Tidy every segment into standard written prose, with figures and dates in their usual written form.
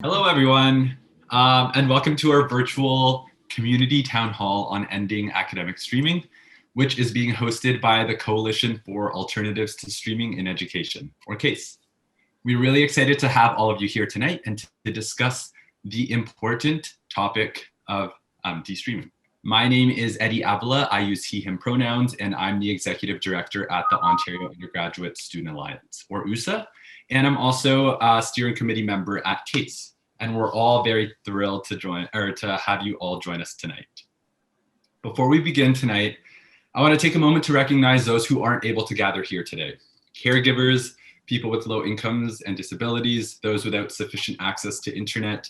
Hello, everyone, and welcome to our virtual community town hall on ending academic streaming, which is being hosted by the Coalition for Alternatives to Streaming in Education, or CASE. We're really excited to have all of you here tonight and to discuss the important topic of de-streaming. My name is Eddie Avila. I use he, him pronouns, and I'm the Executive Director at the Ontario Undergraduate Student Alliance, or USA, and I'm also a steering committee member at CASE. And we're all very thrilled to have you all join us tonight. Before we begin tonight, I want to take a moment to recognize those who aren't able to gather here today. Caregivers, people with low incomes and disabilities, those without sufficient access to internet,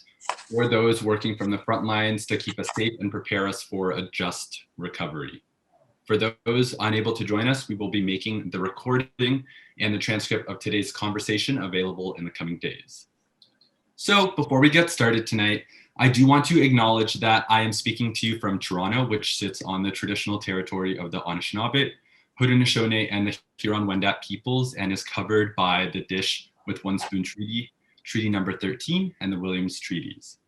or those working from the front lines to keep us safe and prepare us for a just recovery. For those unable to join us, we will be making the recording and the transcript of today's conversation available in the coming days. So before we get started tonight, I do want to acknowledge that I am speaking to you from Toronto, which sits on the traditional territory of the Anishinaabe, Haudenosaunee, and the Huron-Wendat peoples, and is covered by the Dish with One Spoon Treaty, Treaty number 13, and the Williams Treaties.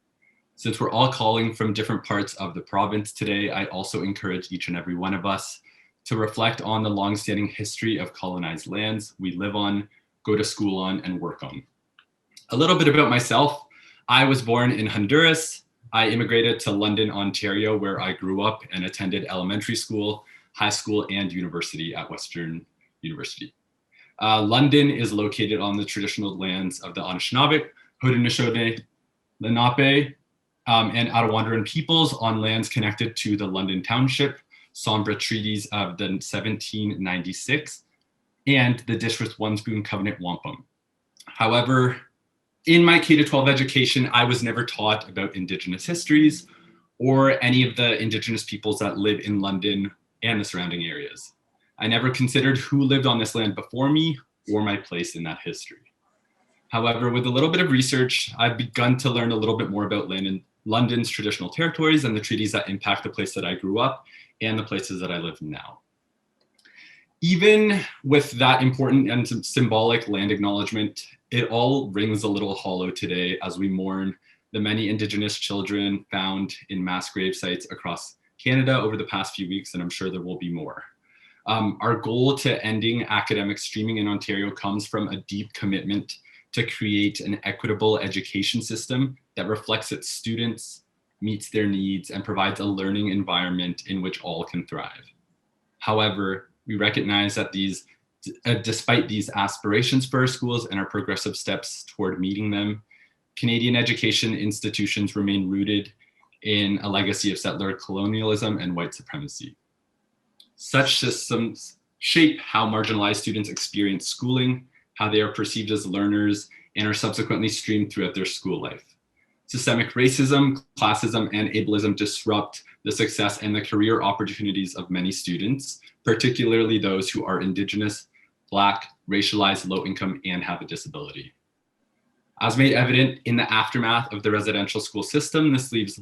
Since we're all calling from different parts of the province today, I also encourage each and every one of us to reflect on the longstanding history of colonized lands we live on, go to school on, and work on. A little bit about myself. I was born in Honduras. I immigrated to London, Ontario, where I grew up and attended elementary school, high school, and university at Western University. London is located on the traditional lands of the Anishinaabe, Haudenosaunee, Lenape, and Attawandaron peoples on lands connected to the London Township, Sombra Treaties of the 1796, and the Dish with One Spoon Covenant Wampum. However, in my K-12 education, I was never taught about Indigenous histories or any of the Indigenous peoples that live in London and the surrounding areas. I never considered who lived on this land before me or my place in that history. However, with a little bit of research, I've begun to learn a little bit more about London's traditional territories and the treaties that impact the place that I grew up and the places that I live now. Even with that important and symbolic land acknowledgement, it all rings a little hollow today as we mourn the many Indigenous children found in mass grave sites across Canada over the past few weeks, and I'm sure there will be more. Our goal to ending academic streaming in Ontario comes from a deep commitment to create an equitable education system that reflects its students, meets their needs, and provides a learning environment in which all can thrive. However, we recognize that despite these aspirations for our schools and our progressive steps toward meeting them, Canadian education institutions remain rooted in a legacy of settler colonialism and white supremacy. Such systems shape how marginalized students experience schooling, how they are perceived as learners, and are subsequently streamed throughout their school life. Systemic racism, classism, and ableism disrupt the success and the career opportunities of many students, particularly those who are Indigenous, Black, racialized, low income, and have a disability. As made evident in the aftermath of the residential school system, this leaves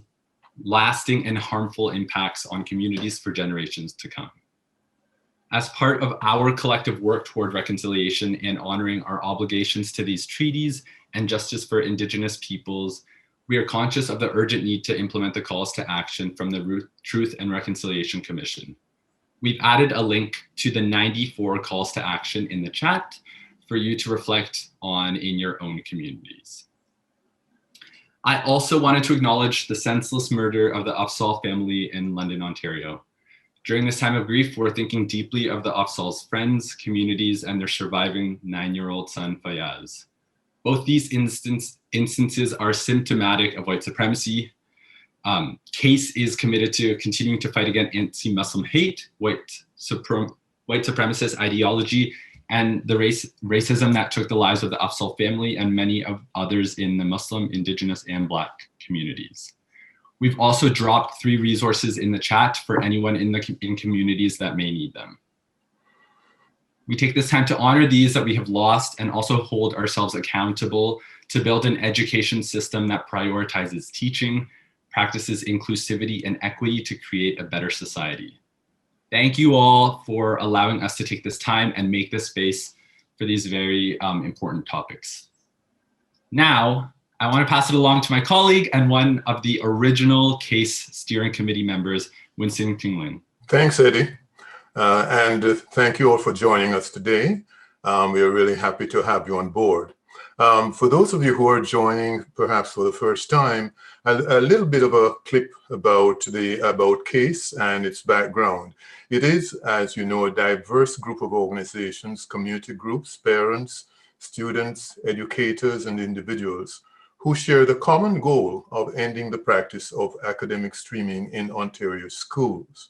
lasting and harmful impacts on communities for generations to come. As part of our collective work toward reconciliation and honoring our obligations to these treaties and justice for Indigenous peoples, we are conscious of the urgent need to implement the calls to action from the Truth and Reconciliation Commission. We've added a link to the 94 calls to action in the chat for you to reflect on in your own communities. I also wanted to acknowledge the senseless murder of the Upsall family in London, Ontario. During this time of grief, we're thinking deeply of the Upsall's friends, communities, and their surviving 9-year-old son, Fayaz. Both these instances are symptomatic of white supremacy. CASE is committed to continuing to fight against anti-Muslim hate, white supremacist ideology, and the racism that took the lives of the Afzal family and many of others in the Muslim, Indigenous, and Black communities. We've also dropped 3 resources in the chat for anyone in communities that may need them. We take this time to honor these that we have lost and also hold ourselves accountable to build an education system that prioritizes teaching, practices inclusivity and equity to create a better society. Thank you all for allowing us to take this time and make this space for these very important topics. Now, I want to pass it along to my colleague and one of the original case steering committee members, Winston Tingling. Thanks, Eddie. And thank you all for joining us today. We are really happy to have you on board. For those of you who are joining perhaps for the first time, a little bit of a clip about CASE and its background. It is, as you know, a diverse group of organizations, community groups, parents, students, educators, and individuals who share the common goal of ending the practice of academic streaming in Ontario schools.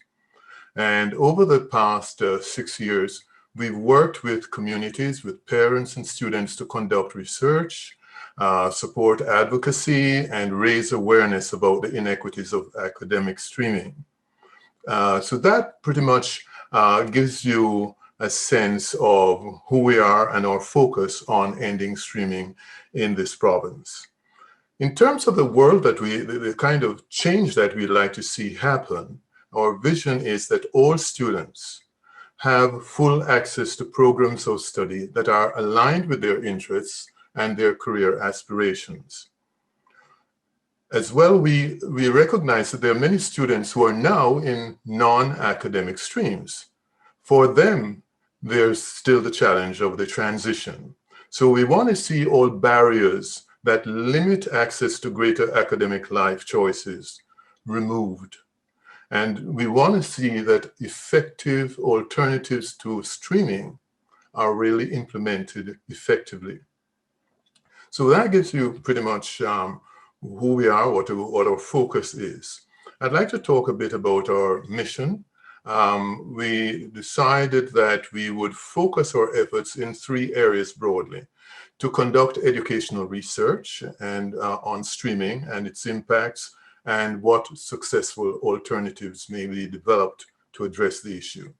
And over the past 6 years, we've worked with communities, with parents and students to conduct research, support advocacy, and raise awareness about the inequities of academic streaming. So that pretty much gives you a sense of who we are and our focus on ending streaming in this province. In terms of the world that the kind of change that we'd like to see happen, our vision is that all students have full access to programs of study that are aligned with their interests and their career aspirations. As well, we recognize that there are many students who are now in non-academic streams. For them, there's still the challenge of the transition. So we want to see all barriers that limit access to greater academic life choices removed. And we want to see that effective alternatives to streaming are really implemented effectively. So that gives you pretty much who we are, what our focus is. I'd like to talk a bit about our mission. We decided that we would focus our efforts in 3 areas broadly: to conduct educational research and on streaming and its impacts, and what successful alternatives may be developed to address the issue;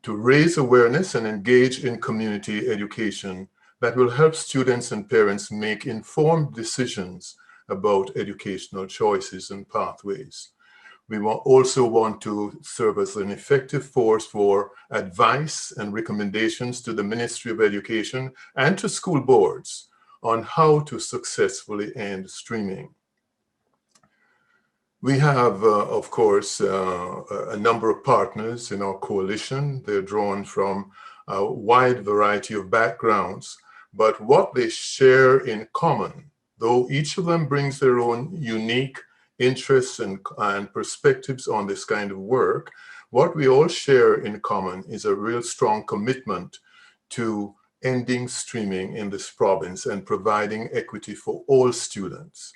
to raise awareness and engage in community education that will help students and parents make informed decisions about educational choices and pathways. We also want to serve as an effective force for advice and recommendations to the Ministry of Education and to school boards on how to successfully end streaming. We have, of course, a number of partners in our coalition. They're drawn from a wide variety of backgrounds, but what they share in common, though each of them brings their own unique interests and perspectives on this kind of work, what we all share in common is a real strong commitment to ending streaming in this province and providing equity for all students.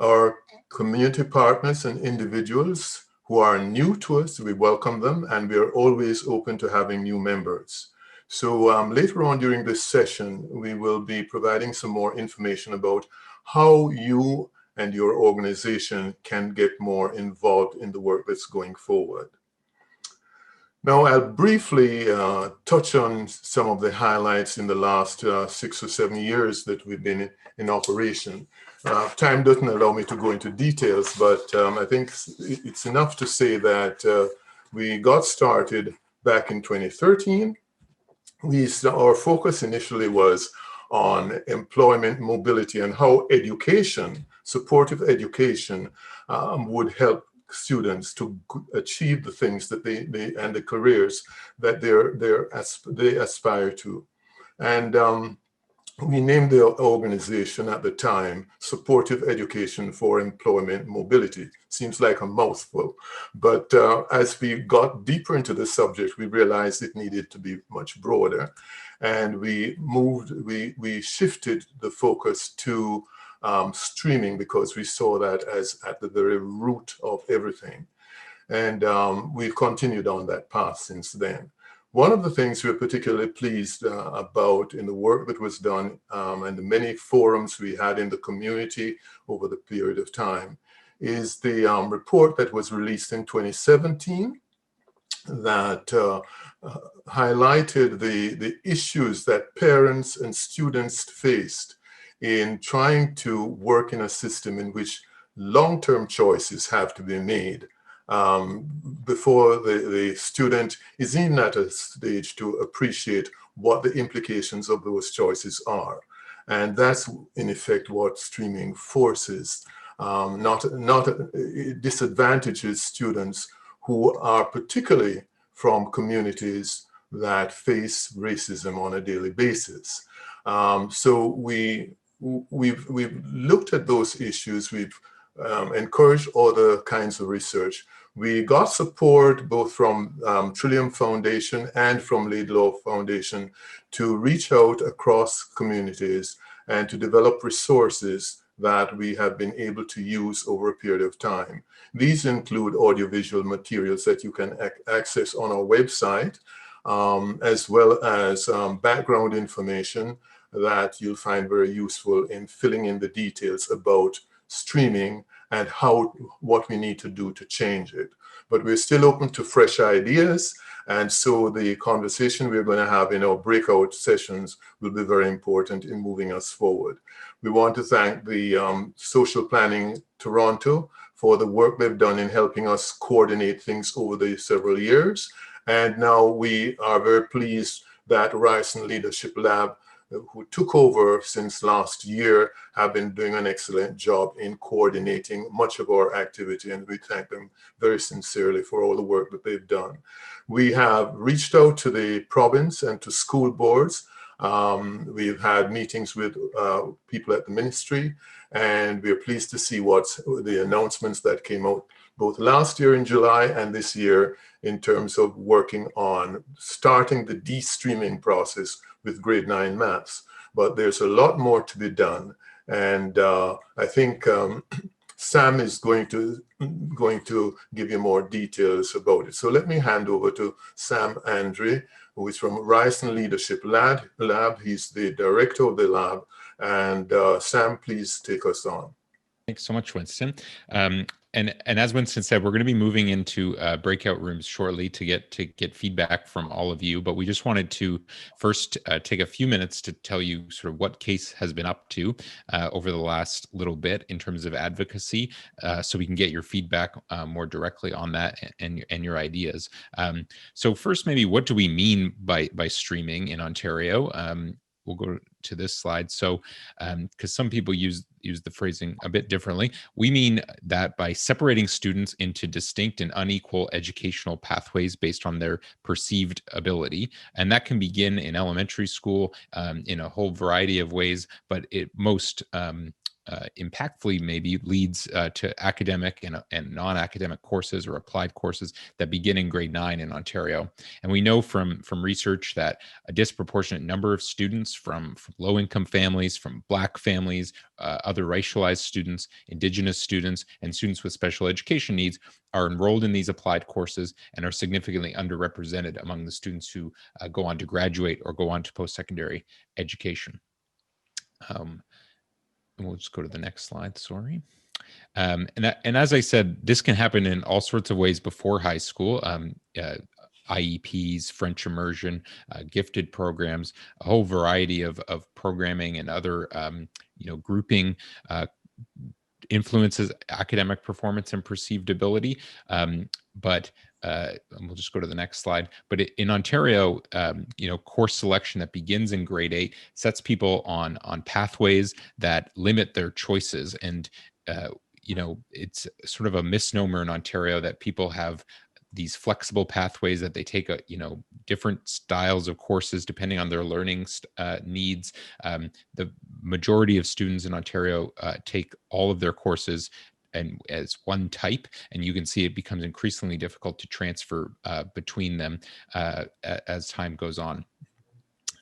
Our community partners and individuals who are new to us, we welcome them, and we are always open to having new members. So later on during this session, we will be providing some more information about how you and your organization can get more involved in the work that's going forward. Now, I'll briefly touch on some of the highlights in the last 6 or 7 years that we've been in operation. Time doesn't allow me to go into details, but I think it's enough to say that we got started back in 2013. Our focus initially was on employment mobility and how education, supportive education, would help students to achieve the things that they and the careers that they aspire to. And we named the organization at the time Supportive Education for Employment Mobility. Seems like a mouthful, but as we got deeper into the subject, we realized it needed to be much broader. And we shifted the focus to streaming because we saw that as at the very root of everything. And we've continued on that path since then. One of the things we're particularly pleased about in the work that was done and the many forums we had in the community over the period of time is the report that was released in 2017 that highlighted the issues that parents and students faced in trying to work in a system in which long-term choices have to be made before the student is even at a stage to appreciate what the implications of those choices are. And that's in effect what streaming forces, not disadvantages students who are particularly from communities that face racism on a daily basis. So we've looked at those issues. We've encouraged other kinds of research. We got support both from Trillium Foundation and from Laidlaw Foundation to reach out across communities and to develop resources that we have been able to use over a period of time. These include audiovisual materials that you can access on our website, as well as background information that you'll find very useful in filling in the details about streaming and what we need to do to change it. But we're still open to fresh ideas. And so the conversation we're going to have in our breakout sessions will be very important in moving us forward. We want to thank the Social Planning Toronto for the work they've done in helping us coordinate things over the several years. And now we are very pleased that Ryerson Leadership Lab, who took over since last year, have been doing an excellent job in coordinating much of our activity, and we thank them very sincerely for all the work that they've done. We have reached out to the province and to school boards. We've had meetings with people at the ministry, and we're pleased to see what the announcements that came out both last year in July and this year in terms of working on starting the de-streaming process with grade 9 maths. But there's a lot more to be done. And I think Sam is going to give you more details about it. So let me hand over to Sam Andre, who is from Ryerson Leadership Lab. He's the director of the lab. And Sam, please take us on. Thanks so much, Winston. And as Winston said, we're going to be moving into breakout rooms shortly to get feedback from all of you. But we just wanted to first take a few minutes to tell you sort of what CASE has been up to over the last little bit in terms of advocacy, so we can get your feedback more directly on that and your ideas. So first, maybe what do we mean by streaming in Ontario? We'll go to this slide. So, because some people use the phrasing a bit differently, we mean that by separating students into distinct and unequal educational pathways based on their perceived ability, and that can begin in elementary school in a whole variety of ways, but it most impactfully maybe leads to academic and non-academic courses or applied courses that begin in grade 9 in Ontario. And we know from research that a disproportionate number of students from low-income families, from Black families, other racialized students, Indigenous students, and students with special education needs are enrolled in these applied courses and are significantly underrepresented among the students who go on to graduate or go on to post-secondary education. And we'll just go to the next slide, sorry. And as I said, this can happen in all sorts of ways before high school. IEPs, French immersion, gifted programs, a whole variety of programming and other grouping influences academic performance and perceived ability. But we'll just go to the next slide. But in Ontario, course selection that begins in grade 8 sets people on pathways that limit their choices. And it's sort of a misnomer in Ontario that people have these flexible pathways that they take different styles of courses depending on their learning needs. The majority of students in Ontario take all of their courses and as one type, and you can see it becomes increasingly difficult to transfer between them as time goes on.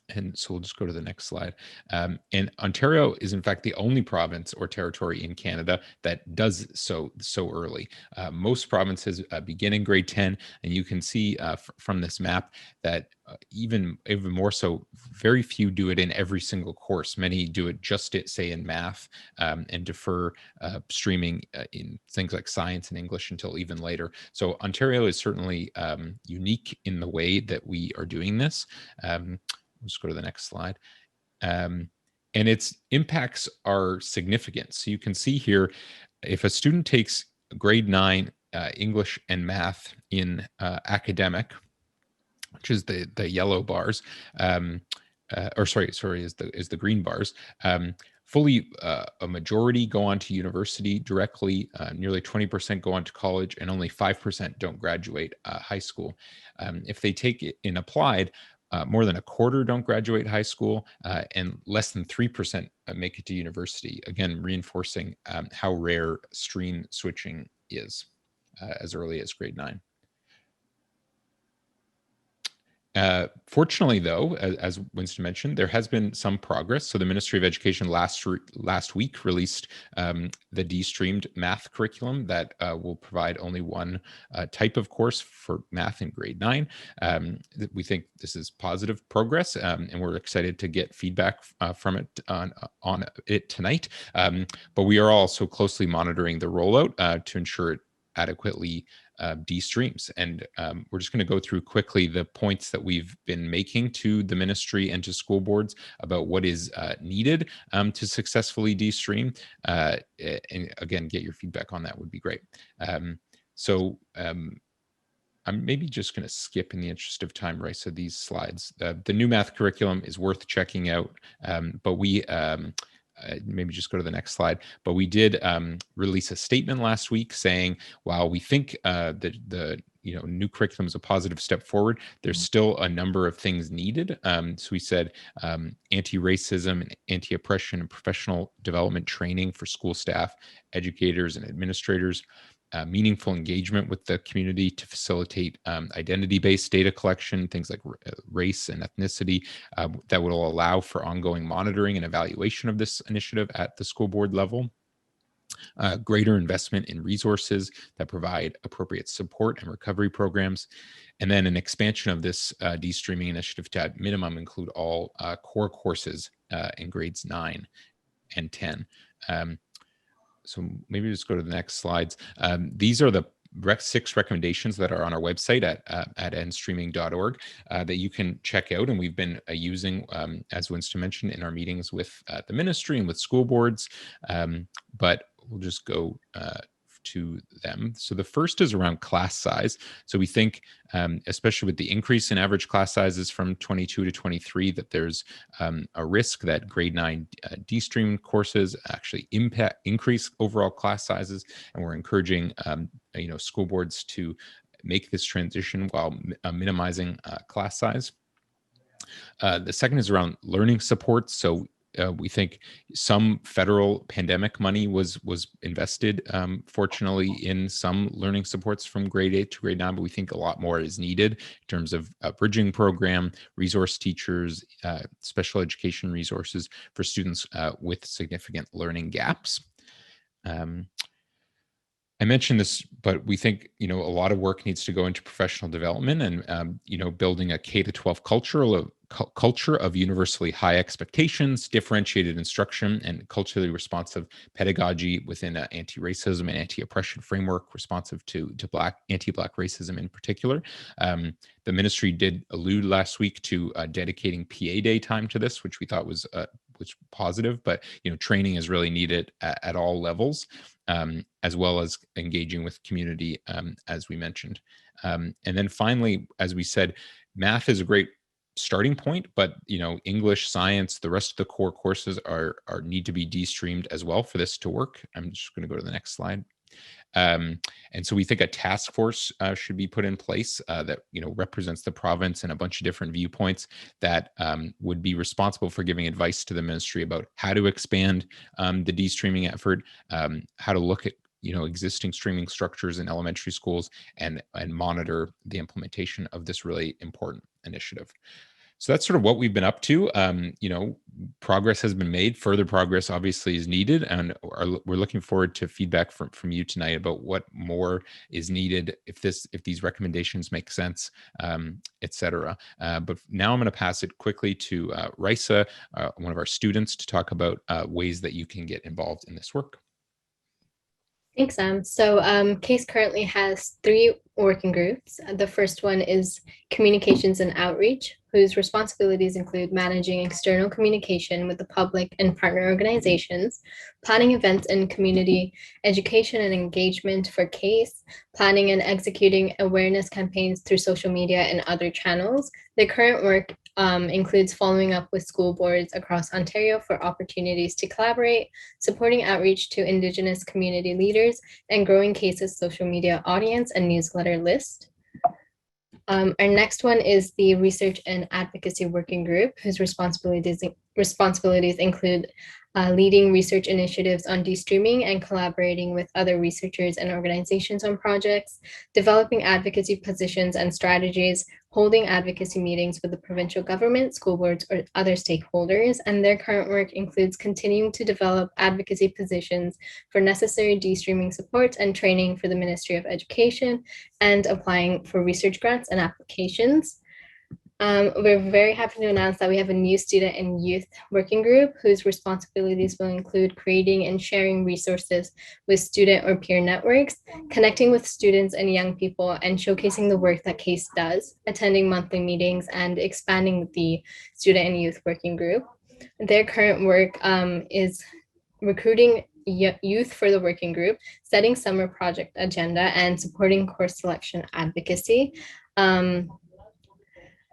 And so we'll just go to the next slide. And Ontario is in fact the only province or territory in Canada that does so early. Most provinces begin in grade 10, and you can see from this map that even more so, very few do it in every single course. Many do it just say in math and defer streaming in things like science and English until even later. So Ontario is certainly unique in the way that we are doing this. Let's go to the next slide. And its impacts are significant. So you can see here, if a student takes grade 9 English and math in academic, which is the yellow bars, is the green bars. Fully a majority go on to university directly, nearly 20% go on to college, and only 5% don't graduate high school. If they take it in applied, more than a quarter don't graduate high school, and less than 3% make it to university, again, reinforcing how rare stream switching is as early as grade 9. Fortunately, though, as Winston mentioned, there has been some progress. So the Ministry of Education last week released the de-streamed math curriculum that will provide only one type of course for math in grade 9. We think this is positive progress, and we're excited to get feedback from it on it tonight. But we are also closely monitoring the rollout to ensure it adequately de-streams. And we're just going to go through quickly the points that we've been making to the ministry and to school boards about what is needed to successfully de-stream. And again, get your feedback on that would be great. I'm maybe just going to skip in the interest of time, Raisa, these slides. The new math curriculum is worth checking out, but we maybe just go to the next slide. But we did release a statement last week saying, while we think that the new curriculum is a positive step forward, there's still a number of things needed. So we said anti-racism and anti-oppression and professional development training for school staff, educators, and administrators. Meaningful engagement with the community to facilitate identity-based data collection, things like race and ethnicity, that will allow for ongoing monitoring and evaluation of this initiative at the school board level. Greater investment in resources that provide appropriate support and recovery programs, and then an expansion of this de-streaming initiative to at minimum include all core courses in grades 9 and 10. So maybe just go to the next slides. These are the 6 recommendations that are on our website at endstreaming.org that you can check out. And we've been using, as Winston mentioned, in our meetings with the ministry and with school boards. But we'll just go to them. So the first is around class size. So we think, especially with the increase in average class sizes from 22 to 23, that there's a risk that grade 9 de-stream courses actually increase overall class sizes. And we're encouraging school boards to make this transition while minimizing class size. The second is around learning support. So we think some federal pandemic money was invested, fortunately, in some learning supports from grade 8 to grade 9, but we think a lot more is needed in terms of a bridging program, resource teachers, special education resources for students with significant learning gaps. I mentioned this, but we think a lot of work needs to go into professional development and building a K-12 culture of universally high expectations, differentiated instruction, and culturally responsive pedagogy within an anti-racism and anti-oppression framework responsive to anti-Black racism in particular. The ministry did allude last week to dedicating PA Day time to this, which we thought was positive, but training is really needed at all levels, as well as engaging with community, as we mentioned. And then finally, as we said, math is a great starting point, but English, science, the rest of the core courses need to be de-streamed as well for this to work. I'm just going to go to the next slide. And so we think a task force should be put in place that represents the province and a bunch of different viewpoints that would be responsible for giving advice to the ministry about how to expand the de-streaming effort, how to look at existing streaming structures in elementary schools, and monitor the implementation of this really important initiative. So that's sort of what we've been up to. Progress has been made. Further progress obviously is needed, and we're looking forward to feedback from you tonight about what more is needed, if these recommendations make sense, etc. But now I'm going to pass it quickly to Raisa, one of our students, to talk about ways that you can get involved in this work. Thanks, Sam. So CASE currently has 3 working groups. The first one is Communications and Outreach, whose responsibilities include managing external communication with the public and partner organizations, planning events and community education and engagement for CASE, planning and executing awareness campaigns through social media and other channels. Their current work includes following up with school boards across Ontario for opportunities to collaborate, supporting outreach to Indigenous community leaders, and growing cases social media audience and newsletter list. Our next one is the Research and Advocacy Working Group, whose responsibilities include leading research initiatives on de-streaming and collaborating with other researchers and organizations on projects, developing advocacy positions and strategies, holding advocacy meetings with the provincial government, school boards, or other stakeholders. And their current work includes continuing to develop advocacy positions for necessary de-streaming supports and training for the Ministry of Education, and applying for research grants and applications. We're very happy to announce that we have a new student and youth working group whose responsibilities will include creating and sharing resources with student or peer networks, connecting with students and young people, and showcasing the work that CASE does, attending monthly meetings, and expanding the student and youth working group. Their current work is recruiting youth for the working group, setting summer project agenda, and supporting course selection advocacy.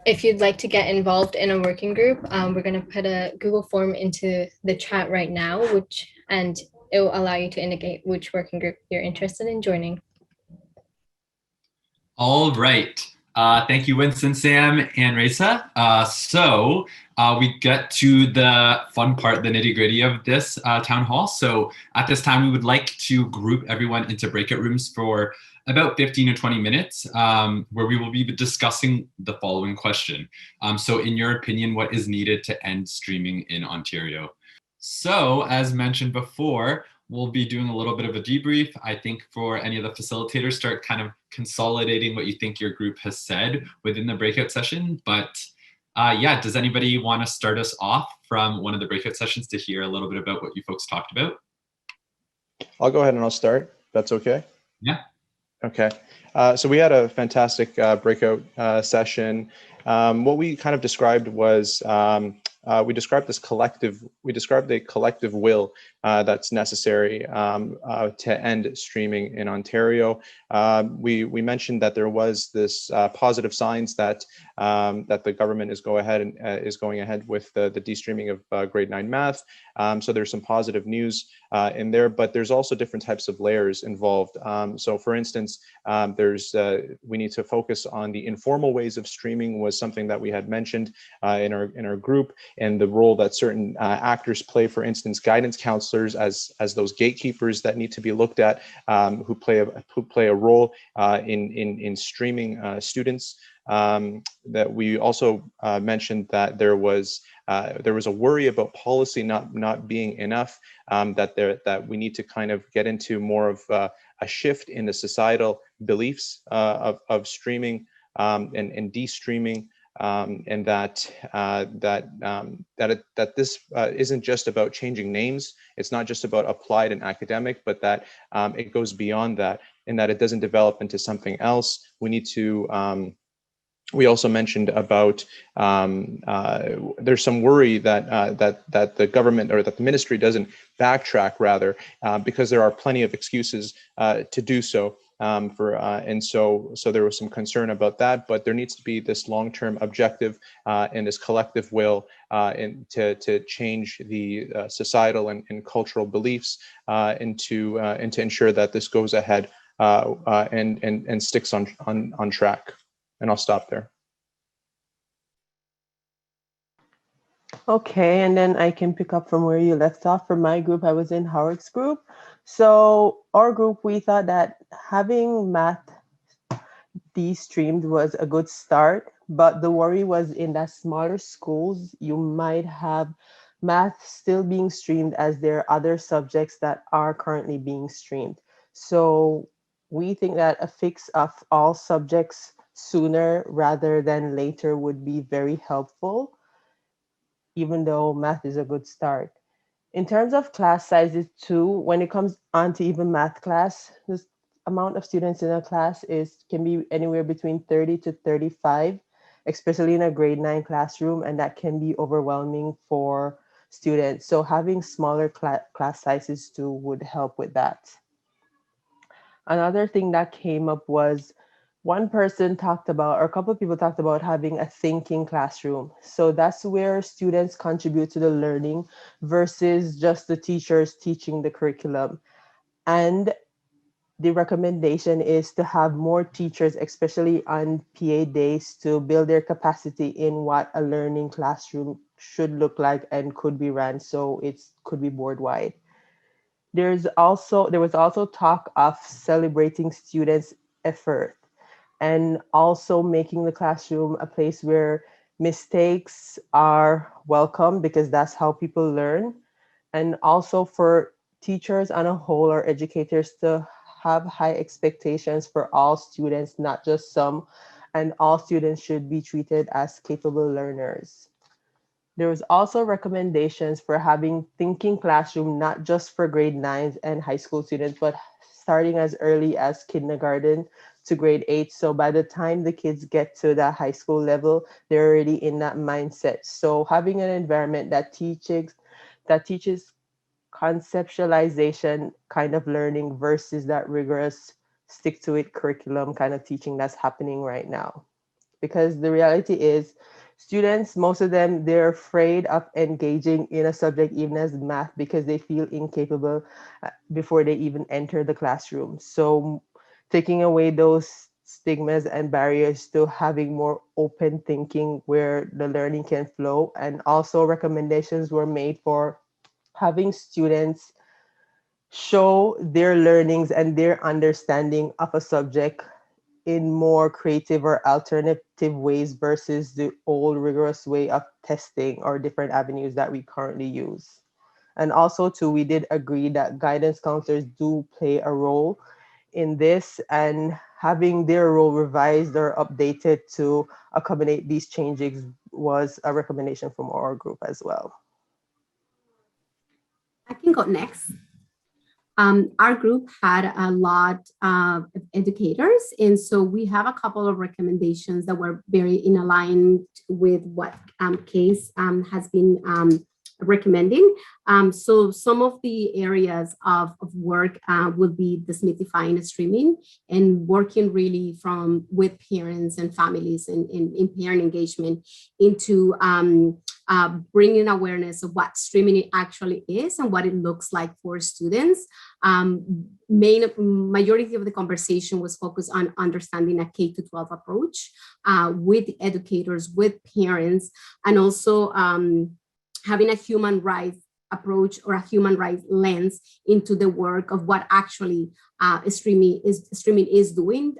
If you'd like to get involved in a working group, we're going to put a Google form into the chat right now, and it will allow you to indicate which working group you're interested in joining. All right. Thank you, Winston, Sam, and Raisa. So we get to the fun part, the nitty-gritty of this town hall. So at this time, we would like to group everyone into breakout rooms for about 15 to 20 minutes, where we will be discussing the following question. So in your opinion, what is needed to end streaming in Ontario? So as mentioned before, we'll be doing a little bit of a debrief. I think for any of the facilitators, start kind of consolidating what you think your group has said within the breakout session. But yeah, does anybody want to start us off from one of the breakout sessions to hear a little bit about what you folks talked about? I'll go ahead and I'll start. That's okay? Yeah. Okay. So we had a fantastic breakout session. What we kind of described was we described the collective will that's necessary to end streaming in Ontario. We mentioned that there was this positive signs that that the government is going ahead with the de-streaming of grade 9 math. So there's some positive news in there, but there's also different types of layers involved. So for instance, we need to focus on the informal ways of streaming was something that we had mentioned in our group, and the role that certain actors play, for instance, guidance counselors as those gatekeepers that need to be looked at, who play a role in streaming students. That we also mentioned that there was a worry about policy not being enough, that we need to kind of get into more of a shift in the societal beliefs of streaming and de-streaming, and that this isn't just about changing names. It's not just about applied and academic, but that it goes beyond that, and that it doesn't develop into something else. We need to. We also mentioned about there's some worry that that the government or that the ministry doesn't backtrack, rather, because there are plenty of excuses to do so. And so there was some concern about that, but there needs to be this long-term objective and this collective will to change the societal and cultural beliefs, and to ensure that this goes ahead and sticks on track. And I'll stop there. Okay, and then I can pick up from where you left off. For my group, I was in Howard's group. So our group, we thought that having math de-streamed was a good start, but the worry was in that smaller schools, you might have math still being streamed as there are other subjects that are currently being streamed. So we think that a fix of all subjects sooner rather than later would be very helpful, even though math is a good start. In terms of class sizes too, when it comes on to even math class, the amount of students in a class can be anywhere between 30 to 35, especially in a grade 9 classroom, and that can be overwhelming for students. So having smaller class sizes too would help with that. Another thing that came up was one person talked about, or a couple of people talked about having a thinking classroom. So that's where students contribute to the learning versus just the teachers teaching the curriculum. And the recommendation is to have more teachers, especially on PA days, to build their capacity in what a learning classroom should look like and could be ran so it could be board wide. There was also talk of celebrating students' effort and also making the classroom a place where mistakes are welcome because that's how people learn. And also for teachers on a whole or educators to have high expectations for all students, not just some, and all students should be treated as capable learners. There was also recommendations for having thinking classroom, not just for grade nines and high school students, but starting as early as kindergarten to grade eight. So by the time the kids get to the high school level, they're already in that mindset. So having an environment that teaches conceptualization kind of learning versus that rigorous stick to it curriculum kind of teaching that's happening right now. Because the reality is students, most of them, they're afraid of engaging in a subject even as math because they feel incapable before they even enter the classroom. So taking away those stigmas and barriers to having more open thinking where the learning can flow, and also recommendations were made for having students show their learnings and their understanding of a subject in more creative or alternative ways versus the old rigorous way of testing or different avenues that we currently use. And also, too, we did agree that guidance counselors do play a role in this, and having their role revised or updated to accommodate these changes was a recommendation from our group as well. I can go next. Our group had a lot of educators, and so we have a couple of recommendations that were very in aligned with what Case has been recommending. So some of the areas of work will be demystifying streaming and working really with parents and families and in parent engagement into bringing awareness of what streaming actually is and what it looks like for students. Majority of the conversation was focused on understanding a K-12 approach with educators, with parents, and also having a human rights approach or a human rights lens into the work of what actually streaming is doing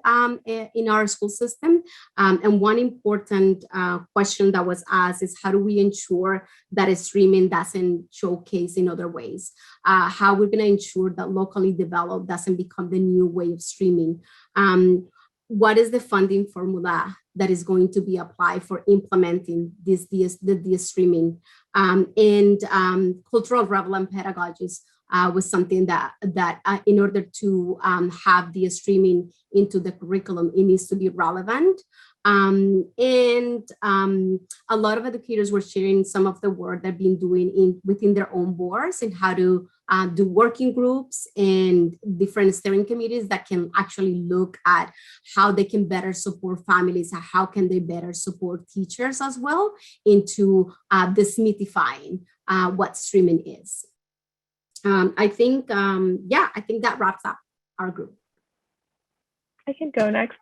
in our school system. And one important question that was asked is, how do we ensure that streaming doesn't showcase in other ways? How we're going to ensure that locally developed doesn't become the new way of streaming? What is the funding formula that is going to be applied for implementing the streaming? And cultural relevant pedagogies was something that in order to have the streaming into the curriculum, it needs to be relevant. And a lot of educators were sharing some of the work they've been doing within their own boards and how to do working groups and different steering committees that can actually look at how they can better support families, how can they better support teachers as well into demystifying what streaming is. I think that wraps up our group. I can go next.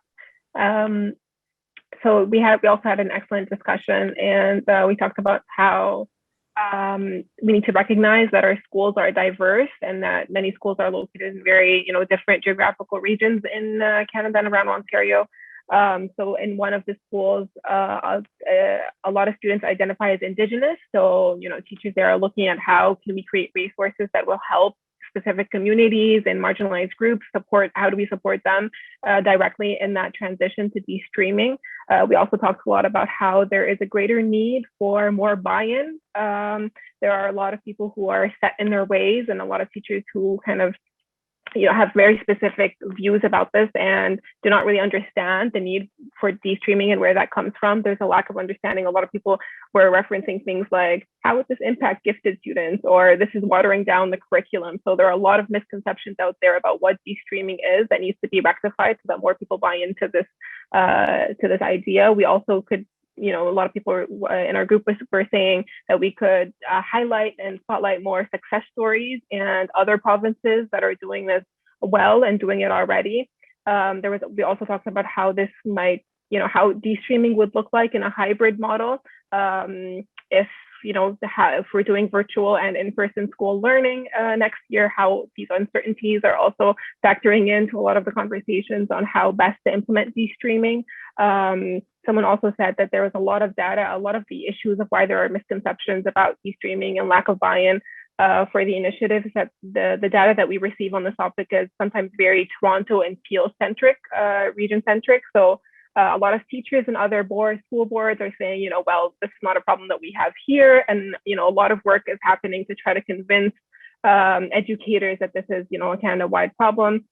So we also had an excellent discussion, and we talked about how we need to recognize that our schools are diverse and that many schools are located in very, different geographical regions in Canada and around Ontario. So in one of the schools, a lot of students identify as Indigenous. So, teachers there are looking at how can we create resources that will help specific communities and marginalized groups how do we support them directly in that transition to de-streaming. We also talked a lot about how there is a greater need for more buy-in. There are a lot of people who are set in their ways and a lot of teachers who kind of have very specific views about this and do not really understand the need for de-streaming and where that comes from. There's a lack of understanding. A lot of people were referencing things like, how would this impact gifted students, or this is watering down the curriculum. So there are a lot of misconceptions out there about what de-streaming is that needs to be rectified so that more people buy into this idea. We also could, a lot of people in our group were saying that we could highlight and spotlight more success stories and other provinces that are doing this well and doing it already. We also talked about how this might, how de-streaming would look like in a hybrid model. If we're doing virtual and in-person school learning next year, how these uncertainties are also factoring into a lot of the conversations on how best to implement de-streaming. Someone also said that there was a lot of data, a lot of the issues of why there are misconceptions about de-streaming and lack of buy-in for the initiatives, that the data that we receive on this topic is sometimes very Toronto and Peel-centric, region-centric. So a lot of teachers and other school boards are saying, well, this is not a problem that we have here. And, a lot of work is happening to try to convince educators that this is, a Canada-wide problem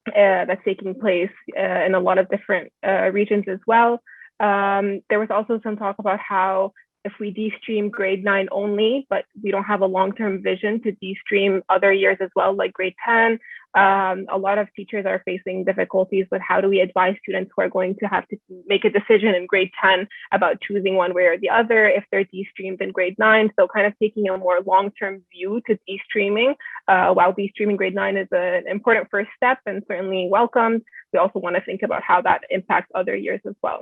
that's taking place in a lot of different regions as well. There was also some talk about how if we de-stream grade 9 only, but we don't have a long-term vision to de-stream other years as well, like grade 10, a lot of teachers are facing difficulties with how do we advise students who are going to have to make a decision in grade 10 about choosing one way or the other if they're de-streamed in grade 9. So kind of taking a more long-term view to de-streaming. While de-streaming grade 9 is an important first step and certainly welcomed, we also want to think about how that impacts other years as well.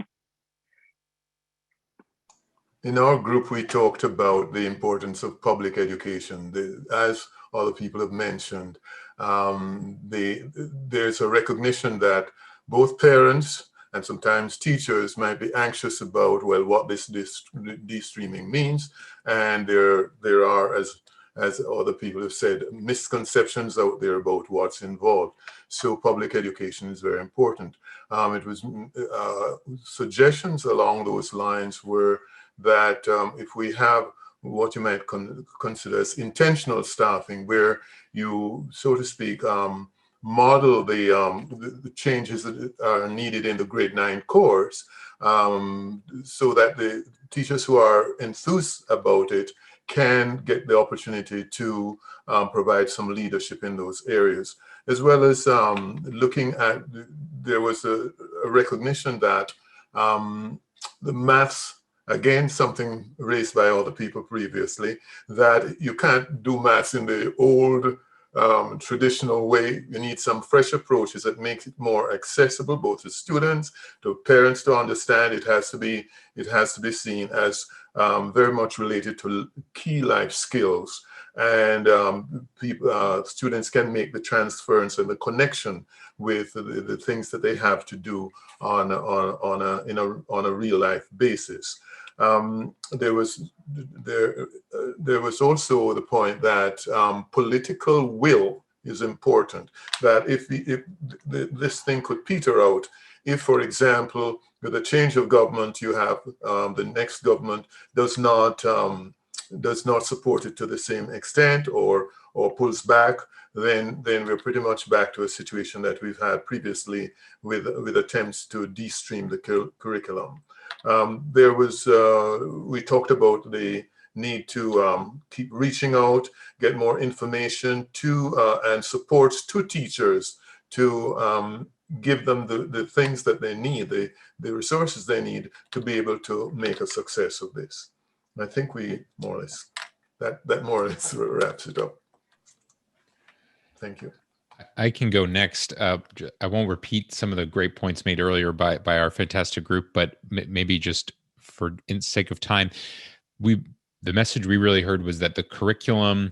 In our group, we talked about the importance of public education. As other people have mentioned, there's a recognition that both parents and sometimes teachers might be anxious about, well, what this de-streaming means. And there are, as other people have said, misconceptions out there about what's involved. So public education is very important. It was suggestions along those lines were that if we have what you might consider as intentional staffing, where you, so to speak, model the changes that are needed in the grade 9 course, so that the teachers who are enthused about it can get the opportunity to provide some leadership in those areas, as well as looking at, there was a recognition that the maths, again, something raised by other people previously, that you can't do maths in the old traditional way. You need some fresh approaches that make it more accessible, both to students, to parents to understand. It has to be seen as very much related to key life skills, and students can make the transference and the connection with the things that they have to do on a real life basis. There was also the point that political will is important, that if this thing could peter out, if, for example, with a change of government, you have the next government does not support it to the same extent or pulls back, then we're pretty much back to a situation that we've had previously with attempts to de-stream the curriculum. We talked about the need to keep reaching out, get more information to and supports to teachers to give them the things that they need, the resources they need to be able to make a success of this. And I think we more or less, that more or less wraps it up. Thank you. I can go next. I won't repeat some of the great points made earlier by our fantastic group, but maybe just for in sake of time, the message we really heard was that the curriculum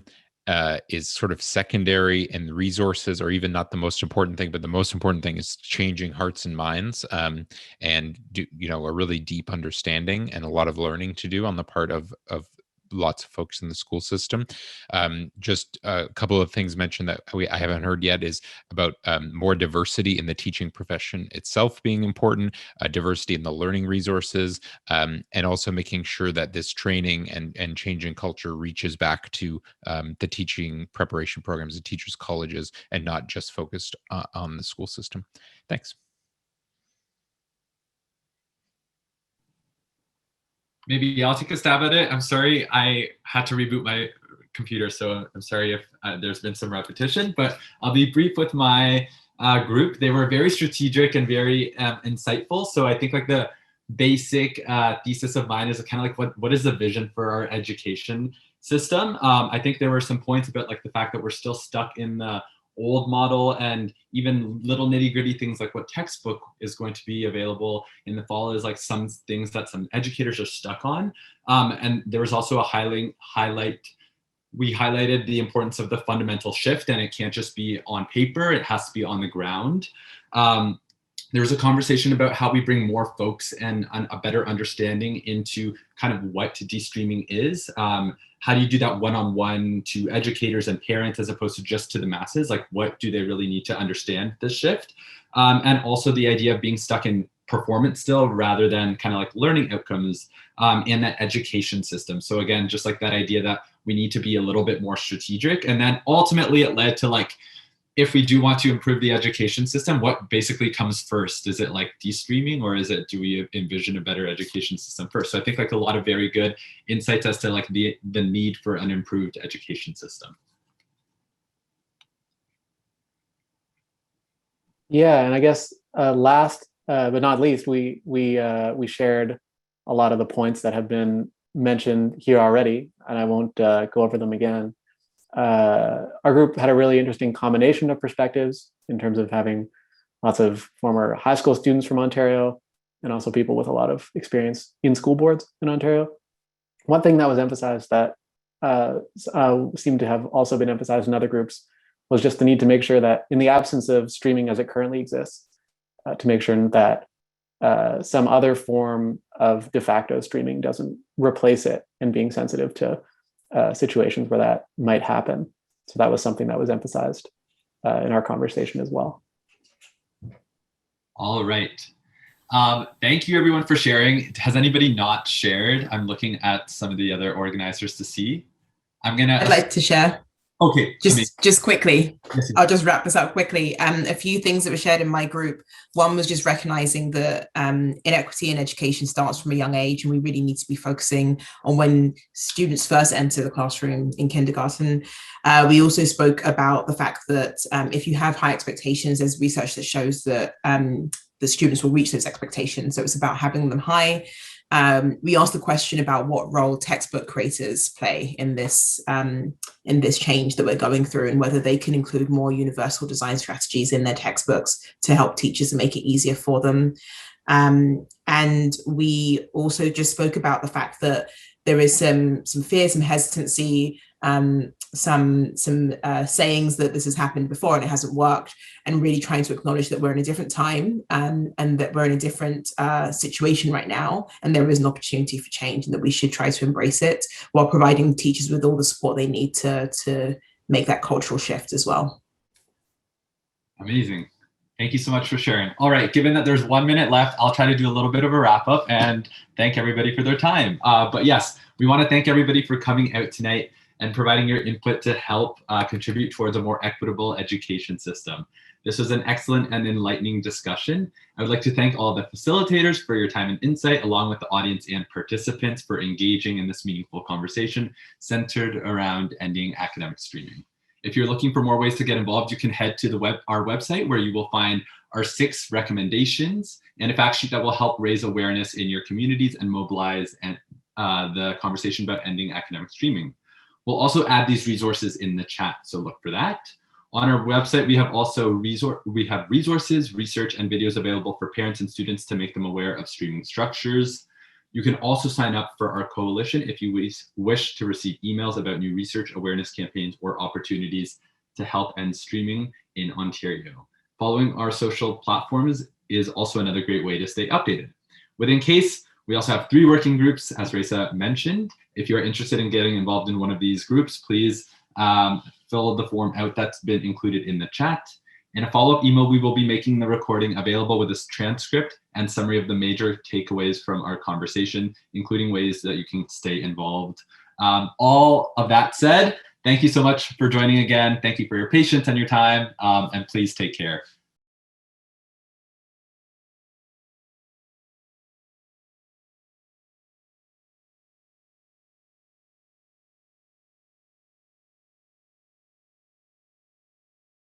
is sort of secondary, and the resources are even not the most important thing, but the most important thing is changing hearts and minds, and a really deep understanding and a lot of learning to do on the part of lots of folks in the school system. Just a couple of things mentioned that I haven't heard yet is about more diversity in the teaching profession itself being important, diversity in the learning resources, and also making sure that this training and changing culture reaches back to the teaching preparation programs, the teachers' colleges, and not just focused on the school system. Thanks. Maybe I'll take a stab at it. I'm sorry, I had to reboot my computer, so I'm sorry if there's been some repetition, but I'll be brief with my group. They were very strategic and very insightful. So I think like the basic thesis of mine is kind of like what is the vision for our education system? I think there were some points about like the fact that we're still stuck in the old model, and even little nitty-gritty things like what textbook is going to be available in the fall is like some things that some educators are stuck on. And there was also a we highlighted the importance of the fundamental shift, and it can't just be on paper, it has to be on the ground. There was a conversation about how we bring more folks and a better understanding into kind of what de-streaming is. How do you do that one-on-one to educators and parents as opposed to just to the masses? Like, what do they really need to understand this shift? And also the idea of being stuck in performance still rather than kind of like learning outcomes in that education system. So again, just like that idea that we need to be a little bit more strategic. And then ultimately it led to like, if we do want to improve the education system, what basically comes first? Is it like de-streaming, or is it, do we envision a better education system first? So I think like a lot of very good insights as to like the need for an improved education system. Yeah, and I guess last but not least, we shared a lot of the points that have been mentioned here already, and I won't go over them again. Our group had a really interesting combination of perspectives in terms of having lots of former high school students from Ontario and also people with a lot of experience in school boards in Ontario. One thing that was emphasized that seemed to have also been emphasized in other groups was just the need to make sure that in the absence of streaming as it currently exists, to make sure that some other form of de facto streaming doesn't replace it, and being sensitive to situations where that might happen. So that was something that was emphasized in our conversation as well. All right. Thank you everyone for sharing. Has anybody not shared? I'm looking at some of the other organizers to see. I'd like to share. Okay. Just quickly, yes, I'll just wrap this up quickly. A few things that were shared in my group. One was just recognizing that inequity in education starts from a young age, and we really need to be focusing on when students first enter the classroom in kindergarten. We also spoke about the fact that if you have high expectations, there's research that shows that the students will reach those expectations. So it's about having them high. We asked the question about what role textbook creators play in this change that we're going through, and whether they can include more universal design strategies in their textbooks to help teachers and make it easier for them. And we also just spoke about the fact that there is some fear, some hesitancy, some sayings that this has happened before and it hasn't worked, and really trying to acknowledge that we're in a different time and that we're in a different situation right now, and there is an opportunity for change, and that we should try to embrace it while providing teachers with all the support they need to make that cultural shift as well. Amazing. Thank you so much for sharing. All right, given that there's 1 minute left, I'll try to do a little bit of a wrap up and thank everybody for their time. But yes, we want to thank everybody for coming out tonight and providing your input to help contribute towards a more equitable education system. This was an excellent and enlightening discussion. I would like to thank all the facilitators for your time and insight, along with the audience and participants for engaging in this meaningful conversation centered around ending academic streaming. If you're looking for more ways to get involved, you can head to our website, where you will find our 6 recommendations and a fact sheet that will help raise awareness in your communities and mobilize the conversation about ending academic streaming. We'll also add these resources in the chat, so look for that. On our website, we have also resources, research, and videos available for parents and students to make them aware of streaming structures. You can also sign up for our coalition if you wish to receive emails about new research, awareness campaigns, or opportunities to help end streaming in Ontario. Following our social platforms is also another great way to stay updated. Within CASE, we also have 3 working groups, as Raisa mentioned. If you're interested in getting involved in one of these groups, please fill the form out that's been included in the chat. In a follow-up email, we will be making the recording available with a transcript and summary of the major takeaways from our conversation, including ways that you can stay involved. All of that said, thank you so much for joining again. Thank you for your patience and your time, and please take care.